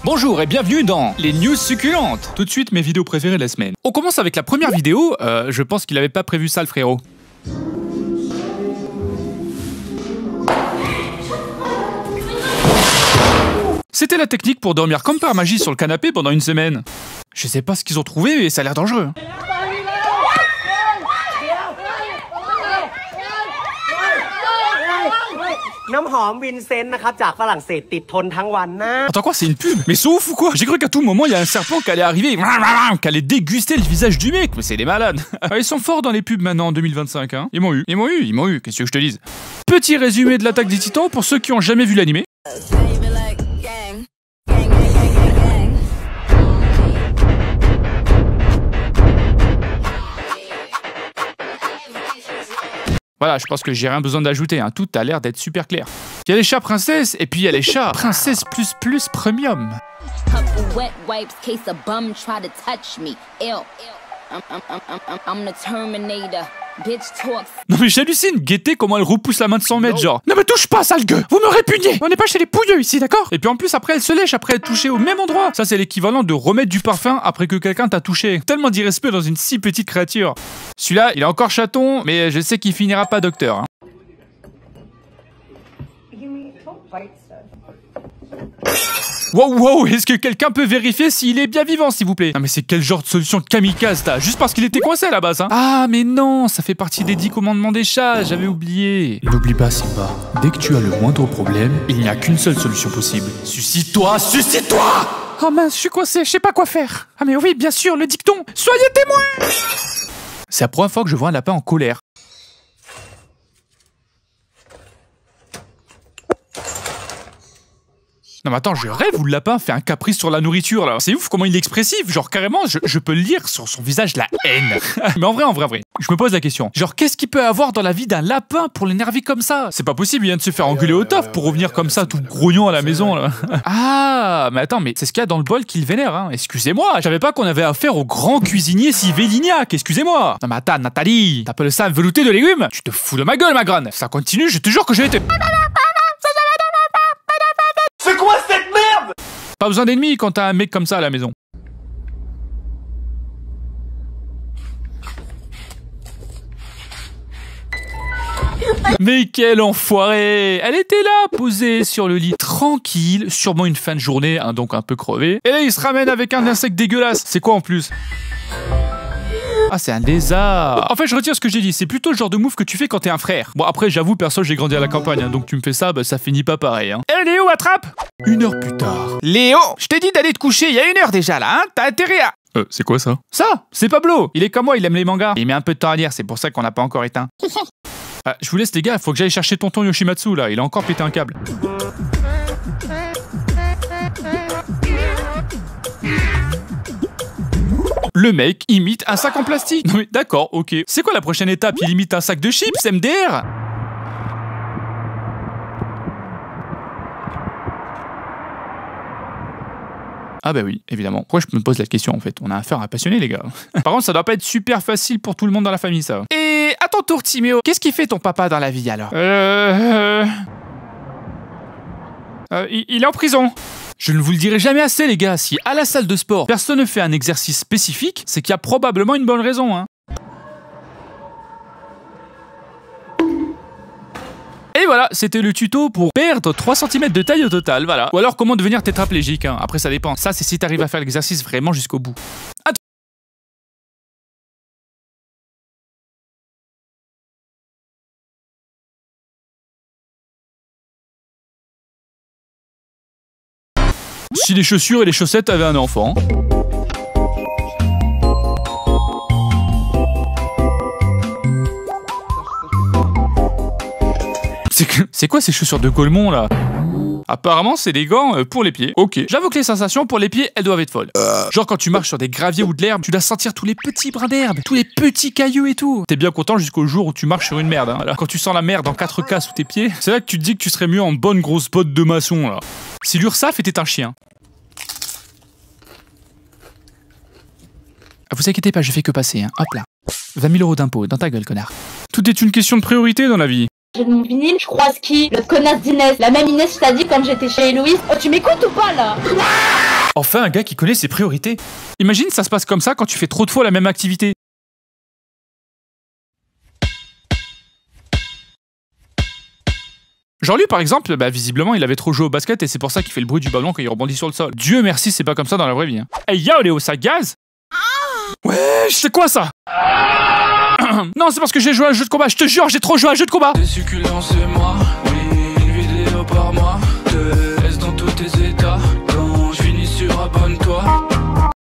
Bonjour et bienvenue dans les news succulentes. Tout de suite mes vidéos préférées de la semaine. On commence avec la première vidéo, je pense qu'il avait pas prévu ça le frérot. C'était la technique pour dormir comme par magie sur le canapé pendant une semaine. Je sais pas ce qu'ils ont trouvé mais ça a l'air dangereux. Attends quoi, c'est une pub? Mais c'est ouf ou quoi? J'ai cru qu'à tout moment il y a un serpent qui allait arriver, qui allait déguster le visage du mec, mais c'est des malades. Ah, ils sont forts dans les pubs maintenant en 2025 hein. Ils m'ont eu, qu'est-ce que je te dise? Petit résumé de l'attaque des titans pour ceux qui ont jamais vu l'animé. Voilà, je pense que j'ai rien besoin d'ajouter, hein. Tout a l'air d'être super clair. Il y a les chats princesses, et puis il y a les chats princesse plus premium. Non mais j'hallucine, guettez comment elle repousse la main de 100 mètres, genre. Ne me touche pas, sale gueux, vous me répugnez. On n'est pas chez les pouilleux ici, d'accord? Et puis en plus après elle se lèche après être touchée au même endroit. Ça c'est l'équivalent de remettre du parfum après que quelqu'un t'a touché. Tellement d'irrespect dans une si petite créature. Celui-là, il est encore chaton, mais je sais qu'il finira pas docteur. Hein. Wow, est-ce que quelqu'un peut vérifier s'il est bien vivant, s'il vous plaît? Non mais c'est quel genre de solution kamikaze t'as? Juste parce qu'il était coincé à la base, hein? Ah mais non, ça fait partie des 10 commandements des chats, j'avais oublié. N'oublie pas Simba, dès que tu as le moindre problème, il n'y a qu'une seule solution possible. Suicide-toi! Oh mince, je suis coincé, je sais pas quoi faire. Ah mais oui, bien sûr, le dicton, soyez témoins! C'est la première fois que je vois un lapin en colère. Non mais attends, je rêve où le lapin fait un caprice sur la nourriture là. C'est ouf comment il est expressif, genre carrément je peux lire sur son visage la haine. Mais en vrai, je me pose la question. Genre qu'est-ce qu'il peut avoir dans la vie d'un lapin pour l'énerver comme ça? C'est pas possible, il vient de se faire engueuler au taf pour revenir comme ça tout grognon à la maison là. Ah, mais attends, mais c'est ce qu'il y a dans le bol qui le vénère hein. Excusez-moi, je savais pas qu'on avait affaire au grand cuisinier Sylvain Lignac, excusez-moi. Non mais attends, Nathalie, t'appelles ça un velouté de légumes? Tu te fous de ma gueule ma grande. Ça continue, je te jure que je vais te... C'est quoi cette merde? Pas besoin d'ennemis quand t'as un mec comme ça à la maison. Mais quel enfoiré! Elle était là, posée sur le lit, tranquille, sûrement une fin de journée, hein, donc un peu crevée. Et là, il se ramène avec un insecte dégueulasse. C'est quoi en plus? Ah, c'est un lézard. En fait, je retire ce que j'ai dit. C'est plutôt le genre de move que tu fais quand t'es un frère. Bon, après, j'avoue, perso, j'ai grandi à la campagne, hein, donc tu me fais ça, bah ça finit pas pareil. Hein. Eh, Léo, attrape! 1 heure plus tard. Léo, je t'ai dit d'aller te coucher il y a 1 heure déjà, là, hein? T'as intérêt à... c'est quoi ça? Ça, c'est Pablo. Il est comme moi, il aime les mangas. Il met un peu de temps à lire, c'est pour ça qu'on n'a pas encore éteint. Je vous laisse, les gars, faut que j'aille chercher tonton Yoshimatsu, là. Il a encore pété un câble. Le mec imite un sac en plastique. Non mais d'accord, ok. C'est quoi la prochaine étape? Il imite un sac de chips, MDR? Ah bah oui, évidemment. Pourquoi je me pose la question en fait? On a affaire à un passionné les gars. Par contre, ça doit pas être super facile pour tout le monde dans la famille ça. Et à ton tour Timéo, qu'est-ce qui fait ton papa dans la vie alors? Il est en prison. Je ne vous le dirai jamais assez les gars, si à la salle de sport, personne ne fait un exercice spécifique, c'est qu'il y a probablement une bonne raison, hein. Et voilà, c'était le tuto pour perdre 3 cm de taille au total, voilà. Ou alors comment devenir tétraplégique, hein. Après ça dépend. Ça c'est si t'arrives à faire l'exercice vraiment jusqu'au bout. Si les chaussures et les chaussettes avaient un enfant. C'est quoi ces chaussures de Colmont là? Apparemment c'est des gants pour les pieds. Ok. J'avoue que les sensations pour les pieds elles doivent être folles. Genre quand tu marches sur des graviers ou de l'herbe, tu dois sentir tous les petits brins d'herbe, tous les petits cailloux et tout. T'es bien content jusqu'au jour où tu marches sur une merde. Hein. Alors, quand tu sens la merde en 4K sous tes pieds, c'est là que tu te dis que tu serais mieux en bonne grosse botte de maçon là. Si l'URSSAF était un chien. Vous inquiétez pas, je fais que passer, hein. Hop là. 20 000 € d'impôts, dans ta gueule, connard. Tout est une question de priorité dans la vie. J'ai mon vinyle, je croise qui? Le connasse d'Inès. La même Inès, je t'ai dit quand j'étais chez Héloïse. Oh, tu m'écoutes ou pas là? Enfin, un gars qui connaît ses priorités. Imagine, ça se passe comme ça quand tu fais trop de fois la même activité. Genre lui par exemple, bah visiblement il avait trop joué au basket et c'est pour ça qu'il fait le bruit du ballon quand il rebondit sur le sol. Dieu merci, c'est pas comme ça dans la vraie vie. Hein. Hey yo Léo, ça gaz? Ouais, c'est quoi ça? Non, c'est parce que j'ai joué à un jeu de combat, je te jure, j'ai trop joué à un jeu de combat. Des succulents c'est moi, oui, une vidéo par mois, te laisse dans tous tes états, quand je finis sur abonne-toi.